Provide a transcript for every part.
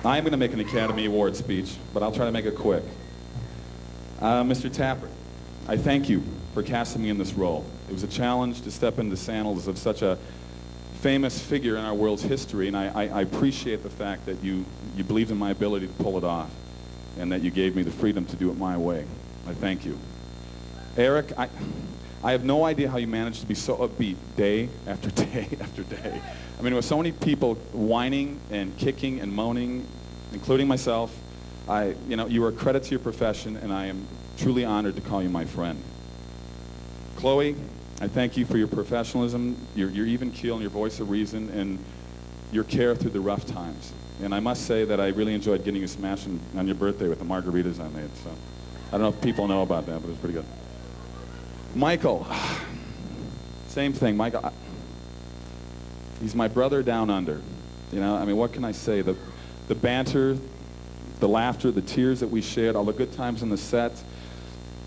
I am going to make an Academy Award speech, but I'll try to make it quick. Mr. Tapper, I thank you for casting me in this role. It was a challenge to step into the sandals of such a famous figure in our world's history, and I appreciate the fact that you believed in my ability to pull it off, and that you gave me the freedom to do it my way. I thank you. Eric, I have no idea how you managed to be so upbeat day after day after day. I mean, with so many people whining and kicking and moaning, including myself, you are a credit to your profession, and I am truly honored to call you my friend. Chloe, I thank you for your professionalism, your even keel and your voice of reason, and your care through the rough times. And I must say that I really enjoyed getting you smashed on your birthday with the margaritas I made. So I don't know if people know about that, but it was pretty good. Michael, same thing. Michael, he's my brother down under. You know, I mean, what can I say? The banter, the laughter, the tears that we shared, all the good times on the set,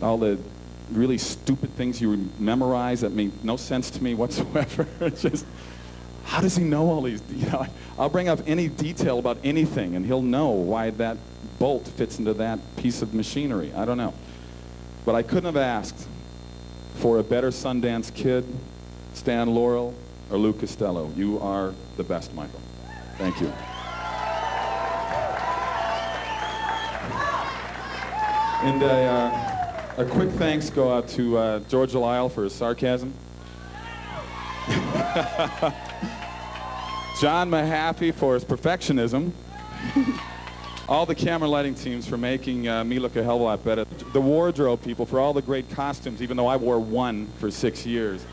all the really stupid things you memorize that made no sense to me whatsoever. It's just, how does he know all these? You know, I'll bring up any detail about anything, and he'll know why that bolt fits into that piece of machinery. I don't know. But I couldn't have asked for a better Sundance Kid, Stan Laurel, or Lou Costello. You are the best, Michael. Thank you. And a quick thanks go out to George Lyle for his sarcasm. John Mahaffey for his perfectionism. All the camera lighting teams for making me look a hell of a lot better. The wardrobe people for all the great costumes, even though I wore one for 6 years.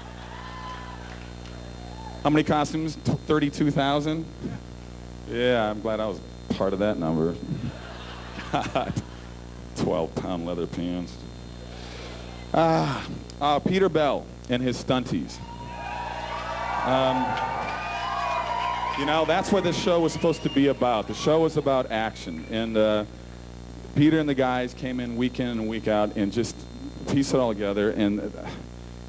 How many costumes? 32,000? Yeah, I'm glad I was part of that number. God. 12-pound leather pants. Peter Bell and his stunties. You know, that's what this show was supposed to be about. The show was about action. And Peter and the guys came in week in and week out and just pieced it all together. And,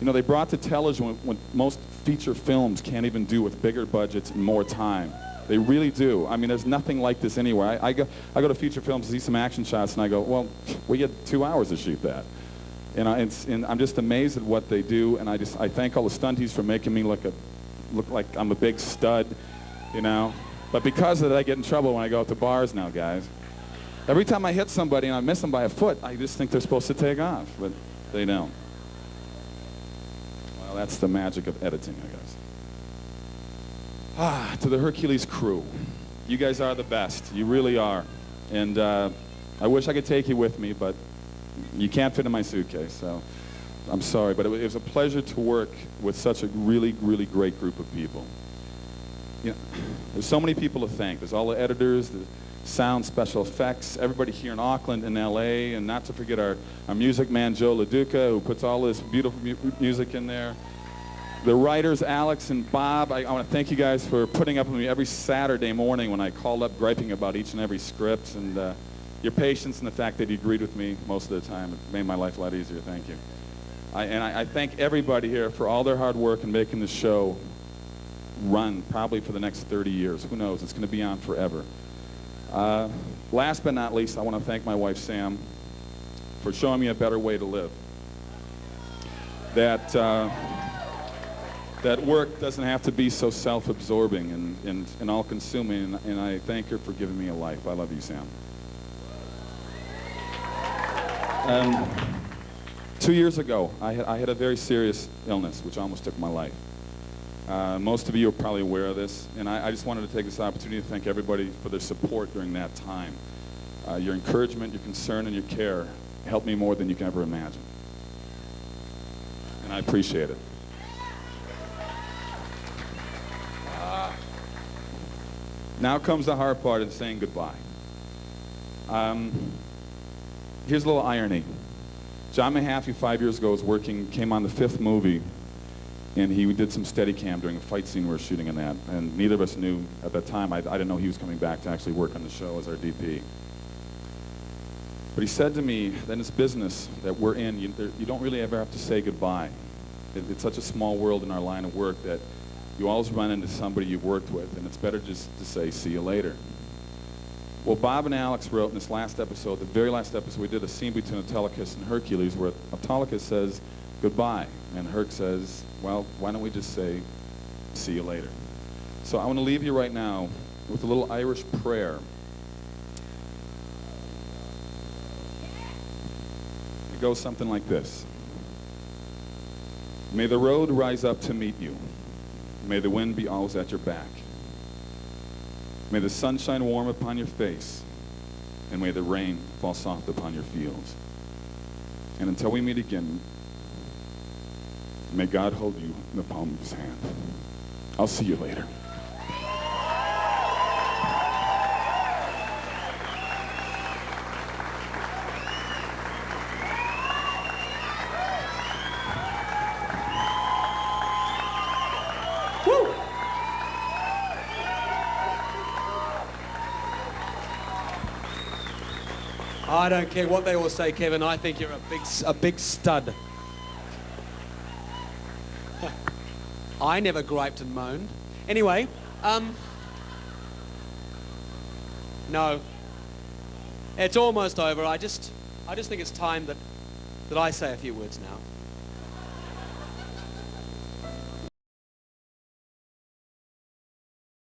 you know, they brought to television what most feature films can't even do with bigger budgets and more time. They really do. I mean, there's nothing like this anywhere. I go to feature films to see some action shots, and I go, well, we get 2 hours to shoot that. And I'm just amazed at what they do, and I thank all the stunties for making me look like I'm a big stud. You know, but because of that, I get in trouble when I go out to bars now, guys. Every time I hit somebody and I miss them by a foot, I just think they're supposed to take off, but they don't. Well, that's the magic of editing, I guess. To the Hercules crew, you guys are the best. You really are. And I wish I could take you with me, but you can't fit in my suitcase, so I'm sorry. But it was a pleasure to work with such a really, really great group of people. You know, there's so many people to thank. There's all the editors, the sound, special effects, everybody here in Auckland and LA, and not to forget our music man, Joe LaDuca, who puts all this beautiful music in there. The writers, Alex and Bob, I want to thank you guys for putting up with me every Saturday morning when I called up griping about each and every script, and your patience and the fact that you agreed with me most of the time. It made my life a lot easier. Thank you. I thank everybody here for all their hard work in making this show run probably for the next 30 years. Who knows? It's going to be on forever. Last but not least, I want to thank my wife, Sam, for showing me a better way to live. That work doesn't have to be so self-absorbing and all-consuming, and I thank her for giving me a life. I love you, Sam. 2 years ago, I had a very serious illness, which almost took my life. Most of you are probably aware of this, and I just wanted to take this opportunity to thank everybody for their support during that time. Your encouragement, your concern, and your care helped me more than you can ever imagine. And I appreciate it. Now comes the hard part of saying goodbye. Here's a little irony. John Mahaffey 5 years ago came on the 5th movie, and he did some Steadicam during a fight scene we were shooting in that, and neither of us knew at that time. I didn't know he was coming back to actually work on the show as our DP. But he said to me that in this business that we're in, you don't really ever have to say goodbye. It's such a small world in our line of work that you always run into somebody you've worked with, and it's better just to say, see you later. Well, Bob and Alex wrote in this last episode, the very last episode, we did a scene between Autolycus and Hercules where Autolycus says goodbye, and Herc says, well, why don't we just say, see you later. So I want to leave you right now with a little Irish prayer. It goes something like this. May the road rise up to meet you. May the wind be always at your back. May the sun shine warm upon your face, and may the rain fall soft upon your fields. And until we meet again, may God hold you in the palm of his hand. I'll see you later. Woo! I don't care what they all say, Kevin. I think you're a big stud. I never griped and moaned. Anyway, no, it's almost over. I just think it's time that I say a few words now.